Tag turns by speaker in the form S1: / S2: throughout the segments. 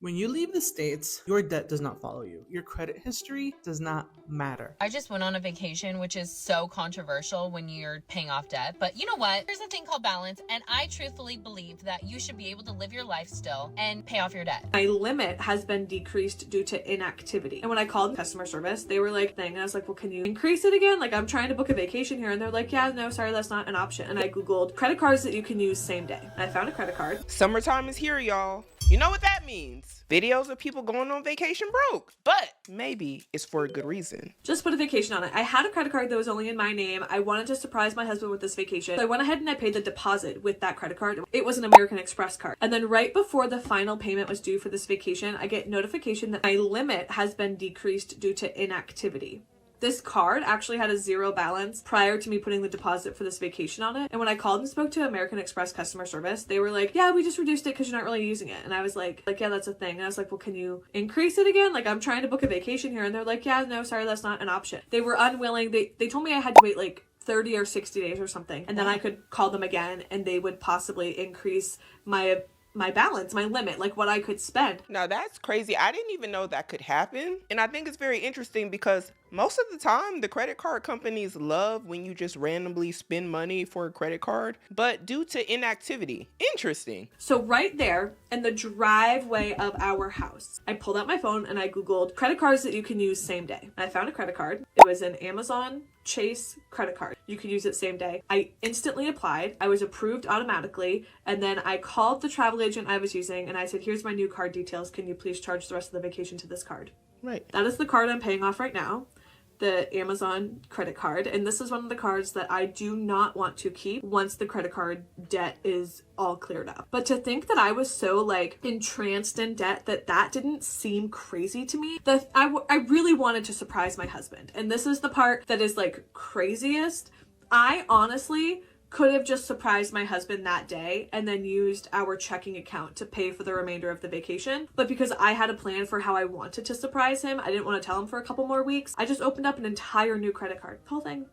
S1: When you leave the States, your debt does not follow you. Your credit history does not matter.
S2: I just went on a vacation, which is so controversial when you're paying off debt. But you know what? There's a thing called balance, and I truthfully believe that you should be able to live your life still and pay off your debt.
S3: My limit has been decreased due to inactivity. And when I called customer service, they were like, and I was like, well, can you increase it again? Like, I'm trying to book a vacation here. And they're like, yeah, no, sorry, that's not an option. And I Googled credit cards that you can use same day. And I found a credit card.
S4: Summertime is here, y'all. You know what that means. Videos of people going on vacation broke. But maybe it's for a good reason.
S3: Just put a vacation on it. I had a credit card that was only in my name. I wanted to surprise my husband with this vacation. So I went ahead and I paid the deposit with that credit card. It was an American Express card. And then right before the final payment was due for this vacation, I get notification that my limit has been decreased due to inactivity. This card actually had a zero balance prior to me putting the deposit for this vacation on it. And when I called and spoke to American Express customer service, they were like, yeah, we just reduced it because you're not really using it. And I was like, yeah, that's a thing. And I was like, well, can you increase it again? Like, I'm trying to book a vacation here. And they're like, yeah, no, sorry, that's not an option. They were unwilling. They told me I had to wait like 30 or 60 days or something. And then I could call them again and they would possibly increase my balance, my limit, like what I could spend.
S4: Now that's crazy. I didn't even know that could happen. And I think it's very interesting because most of the time the credit card companies love when you just randomly spend money for a credit card, but due to inactivity. Interesting.
S3: So right there in the driveway of our house, I pulled out my phone and I Googled credit cards that you can use same day. I found a credit card. It was an Amazon Chase credit card. You could use it same day. I instantly applied. I was approved automatically. And then I called the travel agent I was using and I said, here's my new card details. Can you please charge the rest of the vacation to this card?
S4: Right.
S3: That is the card I'm paying off right now. The Amazon credit card. And this is one of the cards that I do not want to keep once the credit card debt is all cleared up. But to think that I was so like entranced in debt that didn't seem crazy to me, that I really wanted to surprise my husband. And this is the part that is like craziest. I honestly could have just surprised my husband that day and then used our checking account to pay for the remainder of the vacation. But because I had a plan for how I wanted to surprise him, I didn't want to tell him for a couple more weeks. I just opened up an entire new credit card. Whole thing.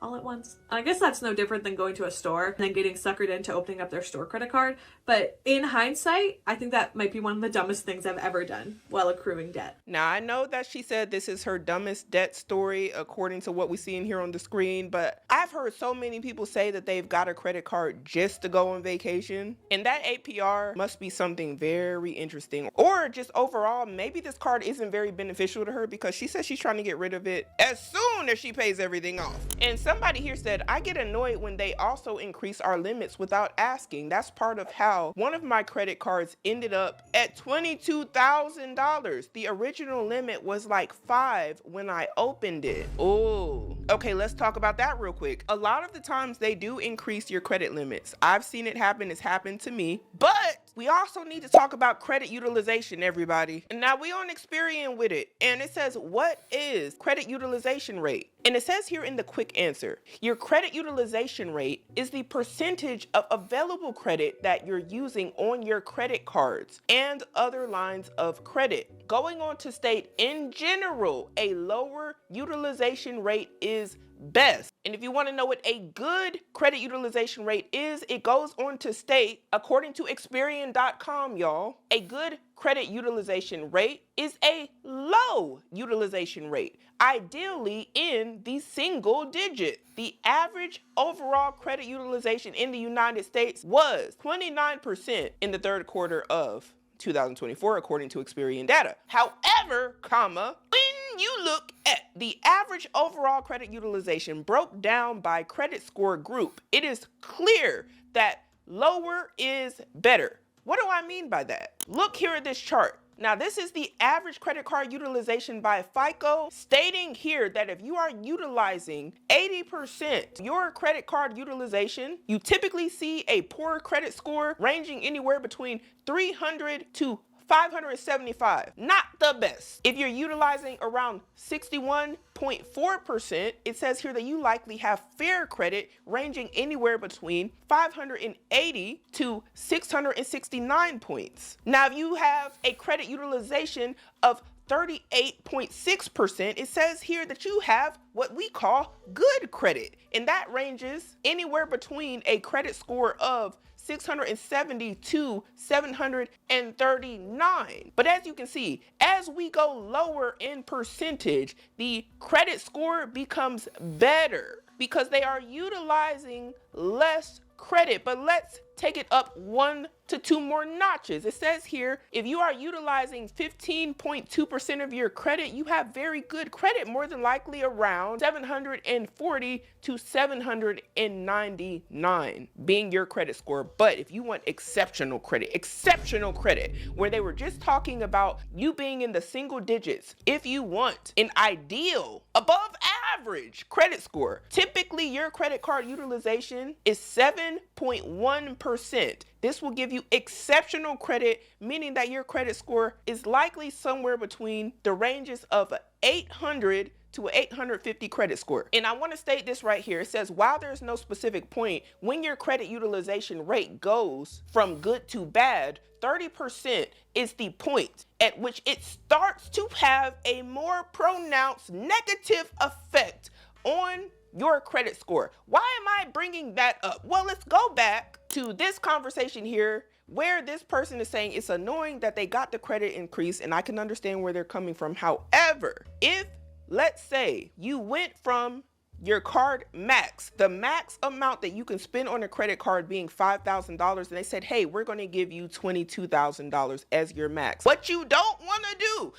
S3: All at once. I guess that's no different than going to a store and then getting suckered into opening up their store credit card. But in hindsight, I think that might be one of the dumbest things I've ever done while accruing debt.
S4: Now, I know that she said this is her dumbest debt story according to what we see in here on the screen, but I've heard so many people say that they've got a credit card just to go on vacation. And that APR must be something very interesting. Or just overall, maybe this card isn't very beneficial to her because she says she's trying to get rid of it as soon as she pays everything off. And somebody here said, I get annoyed when they also increase our limits without asking. That's part of how one of my credit cards ended up at $22,000. The original limit was like $5,000 when I opened it. Oh, okay, let's talk about that real quick. A lot of the times they do increase your credit limits. I've seen it happen. It's happened to me. But we also need to talk about credit utilization, everybody. And now we on Experian with it. And it says, what is credit utilization rate? And it says here in the quick answer, your credit utilization rate is the percentage of available credit that you're using on your credit cards and other lines of credit. Going on to state, in general, a lower utilization rate is best. And if you want to know what a good credit utilization rate is, it goes on to state, according to Experian.com, y'all, a good credit utilization rate is a low utilization rate, ideally in the single digit. The average overall credit utilization in the United States was 29% in the third quarter of 2024, according to Experian data. However, when you look at the average overall credit utilization broke down by credit score group, it is clear that lower is better. What do I mean by that? Look here at this chart. Now, this is the average credit card utilization by FICO, stating here that if you are utilizing 80% your credit card utilization, you typically see a poor credit score ranging anywhere between 300 to 575. Not the best. If you're utilizing around 61.4%, it says here that you likely have fair credit ranging anywhere between 580 to 669 points. Now, if you have a credit utilization of 38.6%, it says here that you have what we call good credit. And that ranges anywhere between a credit score of 670 to 739. But as you can see, as we go lower in percentage, the credit score becomes better because they are utilizing less credit. But let's take it up 1 to 2 more notches. It says here, if you are utilizing 15.2% of your credit, you have very good credit, more than likely around 740 to 799 being your credit score. But if you want exceptional credit, where they were just talking about you being in the single digits, if you want an ideal above average credit score, typically your credit card utilization is 7.1%. This will give you exceptional credit, meaning that your credit score is likely somewhere between the ranges of 800 to 850 credit score. And I want to state this right here. It says, while there's no specific point, when your credit utilization rate goes from good to bad, 30% is the point at which it starts to have a more pronounced negative effect on your credit score. Why am I bringing that up? Well, let's go back to this conversation here where this person is saying it's annoying that they got the credit increase, and I can understand where they're coming from. However, if let's say you went from your card max, the max amount that you can spend on a credit card being $5,000, and they said, hey, we're going to give you $22,000 as your max. What you don't want to do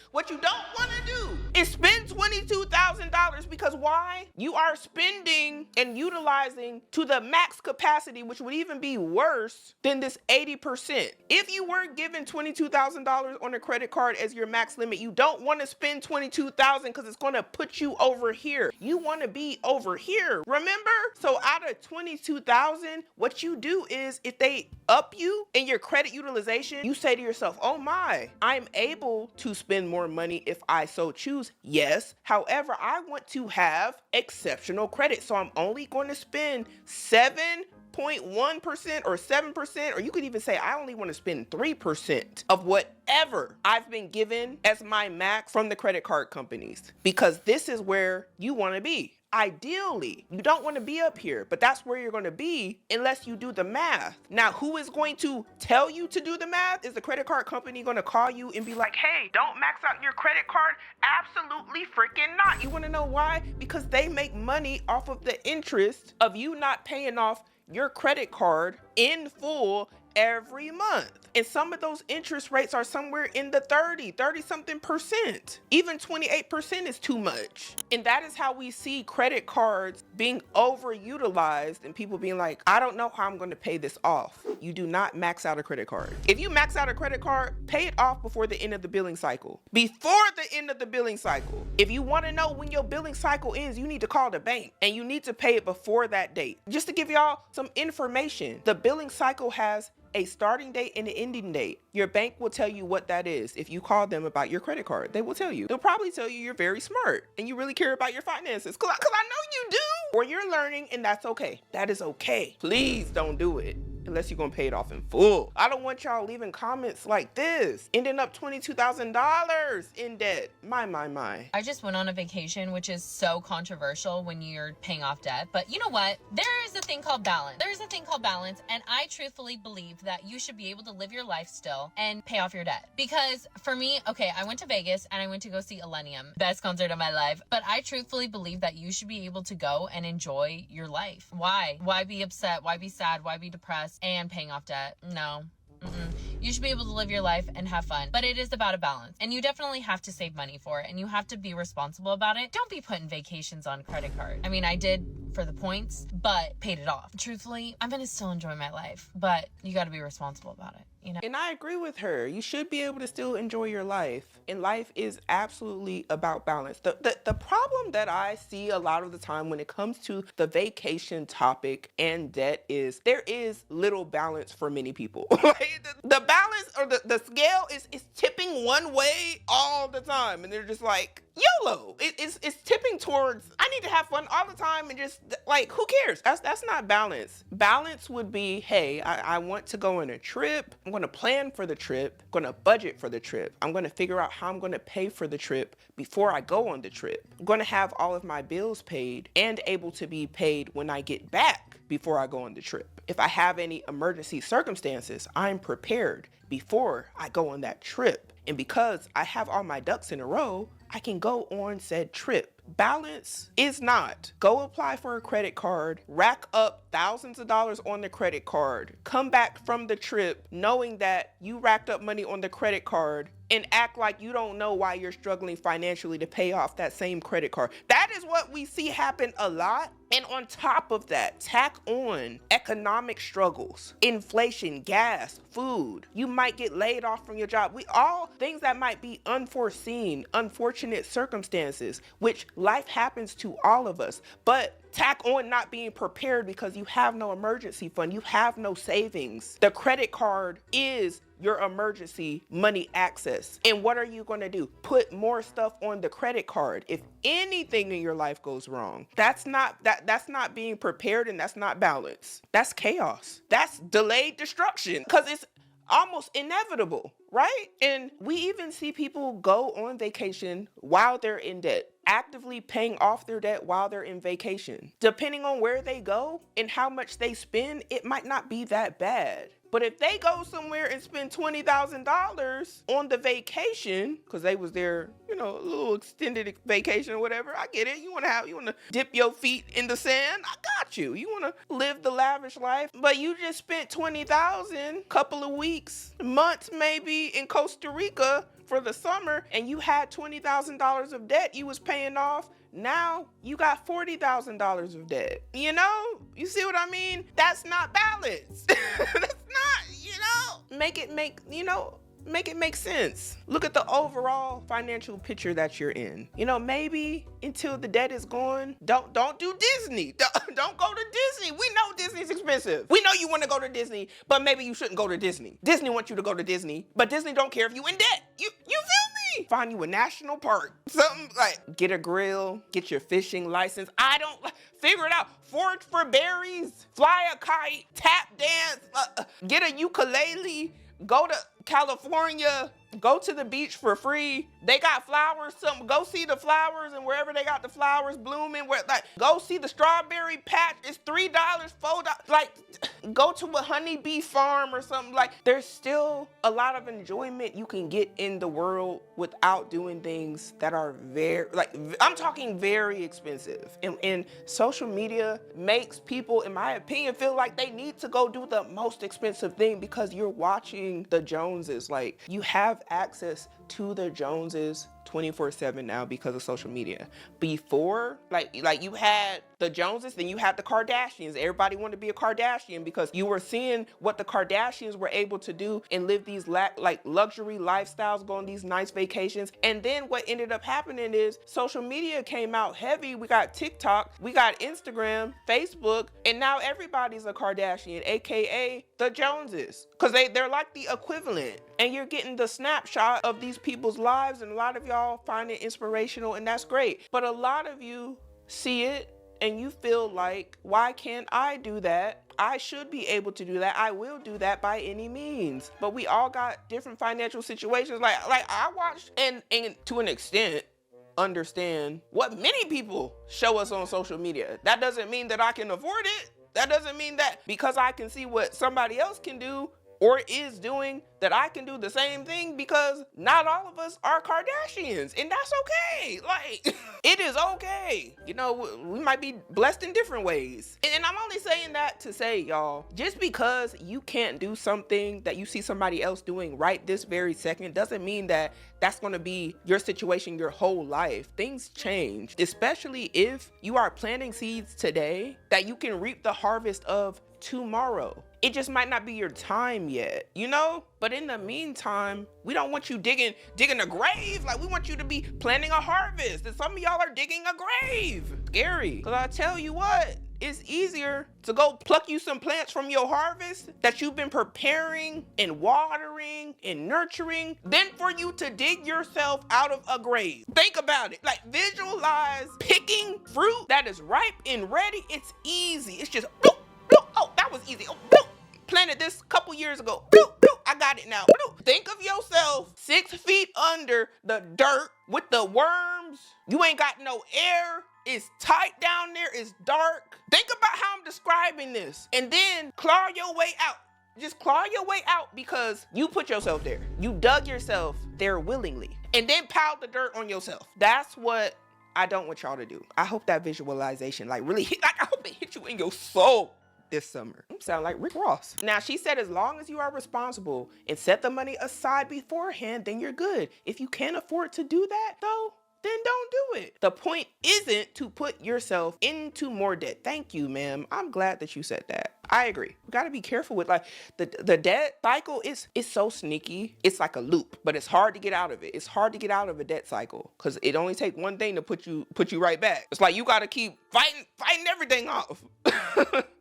S4: is spend $22,000, because why? You are spending and utilizing to the max capacity, which would even be worse than this 80%. If you were given $22,000 on a credit card as your max limit, you don't want to spend $22,000 because it's going to put you over here. You want to be over here, remember? So out of $22,000, what you do is, if they up you in your credit utilization, you say to yourself, oh my, I'm able to spend more money if I so choose. Yes, however, I want to have exceptional credit, so I'm only going to spend 7.1% or 7%, or you could even say I only want to spend 3% of whatever I've been given as my max from the credit card companies, because this is where you want to be. Ideally, you don't want to be up here, but that's where you're going to be unless you do the math. Now, who is going to tell you to do the math? Is the credit card company going to call you and be like, hey, don't max out your credit card? Absolutely freaking not. You want to know why? Because they make money off of the interest of you not paying off your credit card in full every month. And some of those interest rates are somewhere in the 30 something percent. Even 28% is too much. And that is how we see credit cards being overutilized and people being like, I don't know how I'm going to pay this off. You do not max out a credit card. If you max out a credit card, pay it off before the end of the billing cycle. Before the end of the billing cycle. If you want to know when your billing cycle ends, you need to call the bank and you need to pay it before that date. Just to give y'all some information, the billing cycle has a starting date and an ending date. Your bank will tell you what that is. If you call them about your credit card, they will tell you. They'll probably tell you you're very smart and you really care about your finances. Cause I know you do. Or you're learning, and that's okay. That is okay. Please don't do it unless you're gonna pay it off in full. I don't want y'all leaving comments like this, ending up $22,000 in debt. My.
S2: I just went on a vacation, which is so controversial when you're paying off debt. But you know what? There is a thing called balance. And I truthfully believe that you should be able to live your life still and pay off your debt. Because for me, okay, I went to Vegas and I went to go see Millennium, best concert of my life. But I truthfully believe that you should be able to go and enjoy your life. Why? Why be upset? Why be sad? Why be depressed? And paying off debt? No. You should be able to live your life and have fun, but it is about a balance, and you definitely have to save money for it, and you have to be responsible about it. Don't be putting vacations on credit card. I mean, I did for the points, but paid it off. Truthfully, I'm gonna still enjoy my life, but you got to be responsible about it. You know?
S4: And I agree with her. You should be able to still enjoy your life. And life is absolutely about balance. The problem that I see a lot of the time when it comes to the vacation topic and debt is there is little balance for many people. The balance or the scale is tipping one way all the time. And they're just like, YOLO. It's tipping towards, I need to have fun all the time and just like, who cares? That's not balance. Balance would be, hey, I want to go on a trip. I'm going to plan for the trip. I'm going to budget for the trip. I'm going to figure out how I'm going to pay for the trip before I go on the trip. I'm going to have all of my bills paid and able to be paid when I get back before I go on the trip. If I have any emergency circumstances, I'm prepared before I go on that trip. And because I have all my ducks in a row, I can go on said trip. Balance is not go apply for a credit card, rack up thousands of dollars on the credit card, come back from the trip knowing that you racked up money on the credit card, and act like you don't know why you're struggling financially to pay off that same credit card. That is what we see happen a lot. And on top of that, tack on economic struggles, inflation, gas, food. You might get laid off from your job. We all things that might be unforeseen, unfortunate circumstances, which life happens to all of us. But tack on not being prepared because you have no emergency fund, you have no savings. The credit card is your emergency money access. And what are you going to do? Put more stuff on the credit card. If anything in your life goes wrong, that's not being prepared, and that's not balance. That's chaos. That's delayed destruction, because it's almost inevitable, right? And we even see people go on vacation while they're in debt, actively paying off their debt while they're in vacation. Depending on where they go and how much they spend, it might not be that bad. But if they go somewhere and spend $20,000 on the vacation, because they was there, a little extended vacation or whatever, I get it. You want to dip your feet in the sand? I got you. You want to live the lavish life, but you just spent $20,000, couple of weeks, months maybe in Costa Rica for the summer, and you had $20,000 of debt you was paying off. Now you got $40,000 of debt. You see what I mean? That's not balance. That's not, make it make sense. Look at the overall financial picture that you're in. Maybe until the debt is gone, don't do Disney. Don't go to Disney. We know Disney's expensive. We know you want to go to Disney, but maybe you shouldn't go to Disney. Disney wants you to go to Disney, but Disney don't care if you in debt. You feel me? Find you a national park. Something like get a grill, get your fishing license. Figure it out. Forage for berries, fly a kite, tap dance, get a ukulele, go to California, go to the beach for free. They got flowers. Go see the flowers, and wherever they got the flowers blooming, go see the strawberry patch. It's $3, $4. Go to a honeybee farm or something. There's still a lot of enjoyment you can get in the world without doing things that are I'm talking very expensive. And social media makes people, in my opinion, feel like they need to go do the most expensive thing because you're watching the Joneses. You have access to the Joneses 24/7 now because of social media. Before, you had the Joneses, then you had the Kardashians. Everybody wanted to be a Kardashian because you were seeing what the Kardashians were able to do and live these luxury lifestyles, go on these nice vacations. And then what ended up happening is social media came out heavy. We got TikTok, we got Instagram, Facebook, and now everybody's a Kardashian, aka the Joneses, because they're like the equivalent. And you're getting the snapshot of these people's lives, and a lot of y'all find it inspirational, and that's great. But a lot of you see it and you feel like, why can't I do that? I should be able to do that. I will do that by any means. But we all got different financial situations. I watched and to an extent understand what many people show us on social media. That doesn't mean that I can afford it. That doesn't mean that because I can see what somebody else can do or is doing, that I can do the same thing, because not all of us are Kardashians, and that's okay. It is okay. We might be blessed in different ways. And I'm only saying that to say, y'all, just because you can't do something that you see somebody else doing right this very second doesn't mean that that's going to be your situation your whole life. Things change, especially if you are planting seeds today that you can reap the harvest of tomorrow. It just might not be your time yet, But in the meantime, we don't want you digging a grave. We want you to be planting a harvest. And some of y'all are digging a grave. Scary. Because I tell you what, it's easier to go pluck you some plants from your harvest that you've been preparing and watering and nurturing than for you to dig yourself out of a grave. Think about it. Visualize picking fruit that is ripe and ready. It's easy. It's just, oh, that was easy. Oh, planted this a couple years ago. Boop, boop, I got it now. Boop. Think of yourself 6 feet under the dirt with the worms. You ain't got no air. It's tight down there. It's dark. Think about how I'm describing this. And then claw your way out. Just claw your way out because you put yourself there. You dug yourself there willingly. And then piled the dirt on yourself. That's what I don't want y'all to do. I hope that visualization really hit, I hope it hit you in your soul this summer. You sound like Rick Ross. Now, she said as long as you are responsible and set the money aside beforehand, then you're good. If you can't afford to do that though, then don't do it. The point isn't to put yourself into more debt. Thank you, ma'am. I'm glad that you said that. I agree. We got to be careful with the debt cycle. It's so sneaky. It's like a loop, but it's hard to get out of it. It's hard to get out of a debt cycle because it only takes one thing to put you right back. It's like you got to keep fighting everything off.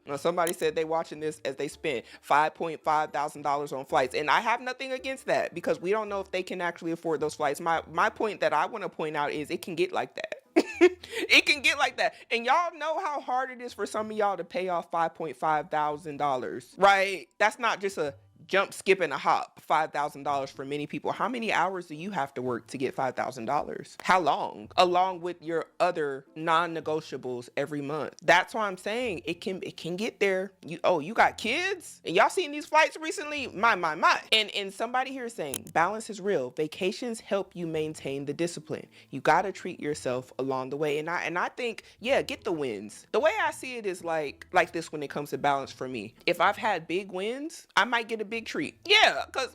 S4: Now, somebody said they watching this as they spent $5,500 on flights, and I have nothing against that because we don't know if they can actually afford those flights. My point that I want to point out is it can get like that. It can get like that. And y'all know how hard it is for some of y'all to pay off $5,500, right? That's not just a jump, skip, and a hop. $5,000 for many people. How many hours do you have to work to get $5,000? How long? Along with your other non-negotiables every month. That's why I'm saying it can get there. You got kids? And y'all seen these flights recently? My. And somebody here is saying balance is real. Vacations help you maintain the discipline. You gotta treat yourself along the way. And I think, yeah, get the wins. The way I see it is like this when it comes to balance for me. If I've had big wins, I might get a big treat. Yeah, because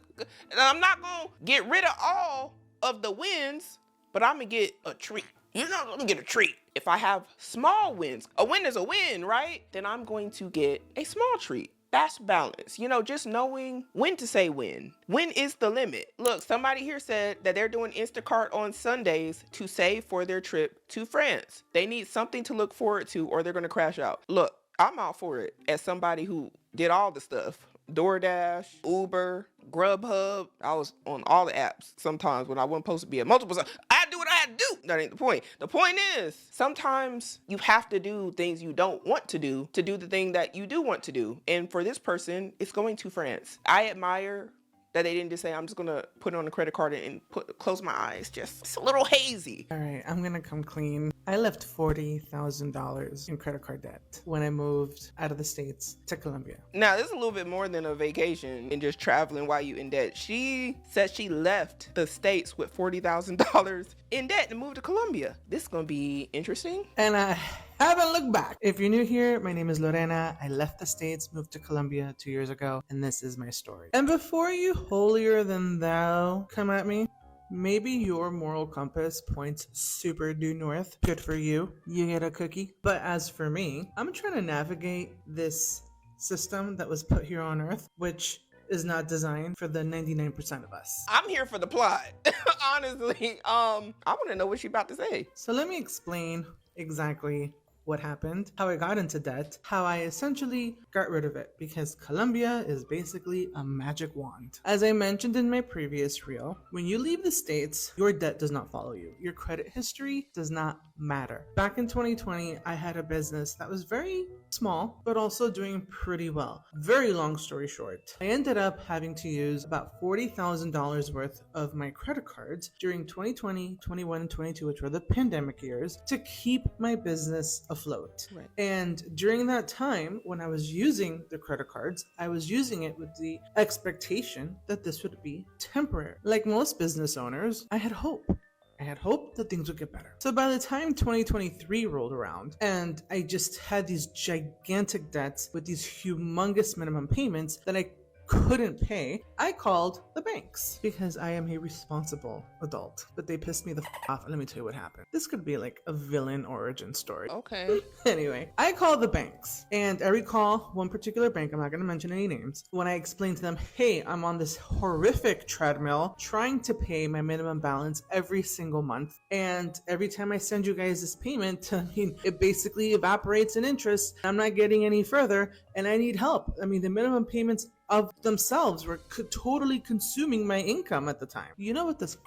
S4: I'm not going to get rid of all of the wins, but I'm going to get a treat. You're not going to get a treat. If I have small wins, a win is a win, right? Then I'm going to get a small treat. That's balance. Just knowing when to say when. When is the limit? Look, somebody here said that they're doing Instacart on Sundays to save for their trip to France. They need something to look forward to or they're going to crash out. Look, I'm out for it as somebody who did all the stuff. DoorDash, Uber, Grubhub. I was on all the apps sometimes when I wasn't supposed to be at multiple. I had to do what I had to do. That ain't the point. The point is sometimes you have to do things you don't want to do the thing that you do want to do. And for this person, it's going to France. I admire that they didn't just say, I'm just going to put it on a credit card and close my eyes. It's a little hazy.
S1: All right, I'm going to come clean. I left $40,000 in credit card debt when I moved out of the States to Colombia.
S4: Now, this is a little bit more than a vacation and just traveling while you in debt. She said she left the States with $40,000 in debt and moved to Colombia. This is going to be interesting.
S1: And I haven't looked back. If you're new here, my name is Lorena. I left the States, moved to Colombia 2 years ago, and this is my story. And before you holier than thou come at me, maybe your moral compass points super due north. Good for you. You get a cookie. But as for me, I'm trying to navigate this system that was put here on Earth, which is not designed for the 99% of us.
S4: I'm here for the plot. Honestly, I want to know what she's about to say.
S1: So let me explain exactly what happened, how I got into debt, how I essentially got rid of it, because Colombia is basically a magic wand. As I mentioned in my previous reel, when you leave the States, your debt does not follow you. Your credit history does not matter. Back in 2020, I had a business that was very small, but also doing pretty well. Very long story short, I ended up having to use about $40,000 worth of my credit cards during 2020, 21, and 22, which were the pandemic years, to keep my business afloat.
S4: Right.
S1: And during that time, when I was using the credit cards, I was using it with the expectation that this would be temporary. Like most business owners, I had hope. I had hope that things would get better. So by the time 2023 rolled around and I just had these gigantic debts with these humongous minimum payments that I couldn't pay, I called the banks because I am a responsible adult. But they pissed me the off. Let me tell you what happened. This could be like a villain origin story.
S4: Okay.
S1: Anyway, I called the banks, and I recall one particular bank, I'm not going to mention any names, when I explained to them, hey, I'm on this horrific treadmill trying to pay my minimum balance every single month. And every time I send you guys this payment, it basically evaporates in interest. I'm not getting any further, and I need help. The minimum payments of themselves were totally consuming my income at the time. You know what this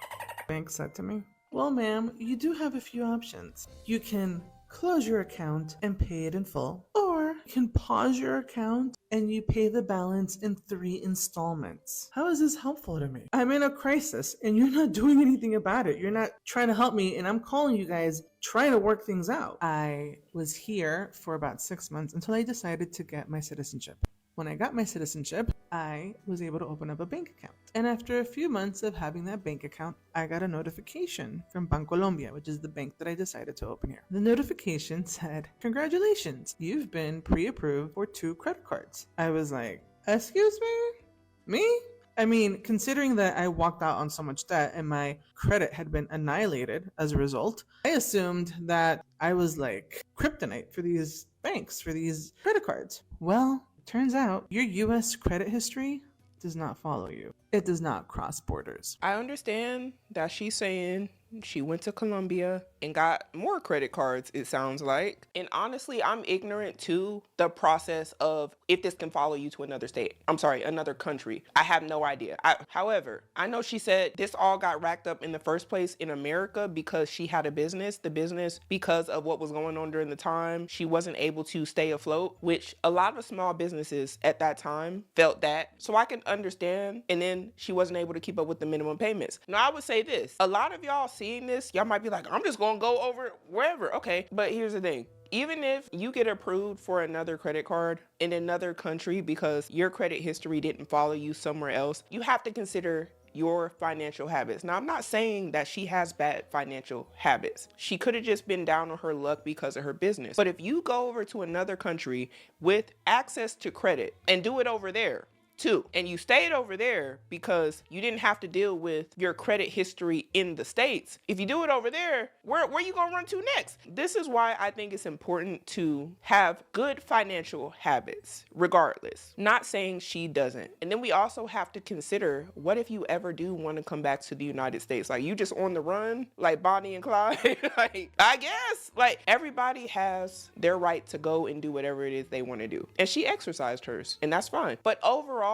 S1: bank said to me? Well, ma'am, you do have a few options. You can close your account and pay it in full, or you can pause your account and you pay the balance in 3 installments. How is this helpful to me? I'm in a crisis and you're not doing anything about it. You're not trying to help me, and I'm calling you guys trying to work things out. I was here for about 6 months until I decided to get my citizenship. When I got my citizenship, I was able to open up a bank account. And after a few months of having that bank account, I got a notification from Bancolombia, which is the bank that I decided to open here. The notification said, "Congratulations, you've been pre-approved for 2 credit cards." I was like, "Excuse me? Me?" I mean, considering that I walked out on so much debt and my credit had been annihilated as a result, I assumed that I was like kryptonite for these banks, for these credit cards. Well, turns out your US credit history does not follow you. It does not cross borders.
S4: I understand that she's saying she went to Colombia and got more credit cards, it sounds like. And honestly, I'm ignorant to the process of if this can follow you to another state. I'm sorry, another country. I have no idea. However, I know she said this all got racked up in the first place in America because she had a business. The business, because of what was going on during the time, she wasn't able to stay afloat, which a lot of small businesses at that time felt that. So I can understand. And then she wasn't able to keep up with the minimum payments. Now, I would say this. A lot of y'all seeing this, y'all might be like, I'm just gonna go over wherever. Okay, but here's the thing. Even if you get approved for another credit card in another country because your credit history didn't follow you somewhere else, you have to consider your financial habits. Now, I'm not saying that she has bad financial habits. She could have just been down on her luck because of her business. But if you go over to another country with access to credit and do it over there, too. And you stayed over there because you didn't have to deal with your credit history in the States. If you do it over there, where you gonna run to next? This is why I think it's important to have good financial habits, regardless. Not saying she doesn't. And then we also have to consider, what if you ever do want to come back to the United States? Like, you just on the run, like Bonnie and Clyde? Like, I guess. Like, everybody has their right to go and do whatever it is they want to do. And she exercised hers, and that's fine. But overall,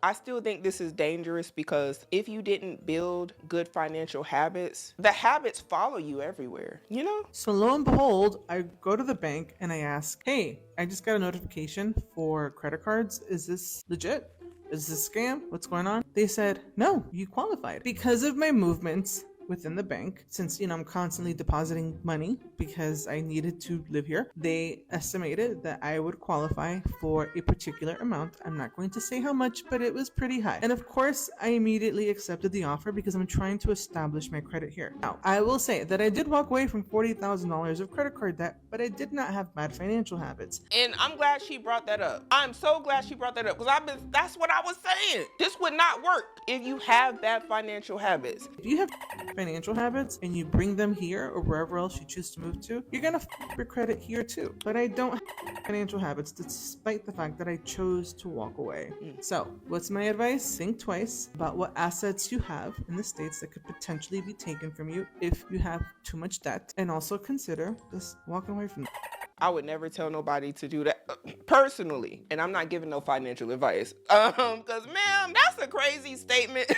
S4: I still think this is dangerous because if you didn't build good financial habits, the habits follow you everywhere, you know?
S1: So lo and behold, I go to the bank and I ask, "Hey, I just got a notification for credit cards. Is this legit? Is this a scam? What's going on?" They said, "No, you qualified." Because of my movements within the bank, since I'm constantly depositing money because I needed to live here, they estimated that I would qualify for a particular amount. I'm not going to say how much, but it was pretty high. And of course, I immediately accepted the offer because I'm trying to establish my credit here. Now, I will say that I did walk away from $40,000 of credit card debt, but I did not have bad financial habits.
S4: And I'm glad she brought that up. I'm so glad she brought that up because that's what I was saying. This would not work if you have bad financial habits.
S1: If you have financial habits and you bring them here or wherever else you choose to move to, you're gonna your credit here too. But I don't have financial habits despite the fact that I chose to walk away. So what's my advice? Think twice about what assets you have in the States that could potentially be taken from you if you have too much debt, and also consider just walking away from them.
S4: I would never tell nobody to do that personally. And I'm not giving no financial advice. Because, ma'am, that's a crazy statement.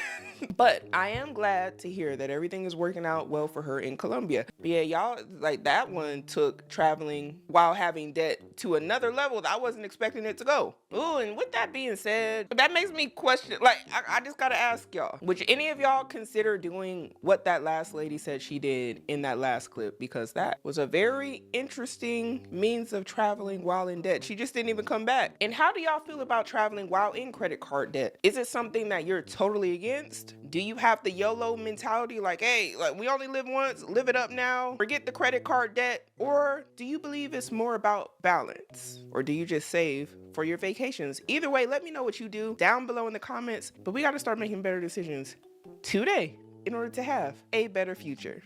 S4: But I am glad to hear that everything is working out well for her in Colombia. But yeah, y'all, like, that one took traveling while having debt to another level that I wasn't expecting it to go. Ooh, and with that being said, that makes me question, like, I just gotta ask y'all, would any of y'all consider doing what that last lady said she did in that last clip? Because that was a very interesting means of traveling while in debt. She just didn't even come back. And how do y'all feel about traveling while in credit card debt? Is it something that you're totally against? Do you have the YOLO mentality, like, hey, like, we only live once, live it up now, forget the credit card debt? Or do you believe it's more about balance? Or do you just save for your vacations? Either way, let me know what you do down below in the comments. But we got to start making better decisions today in order to have a better future.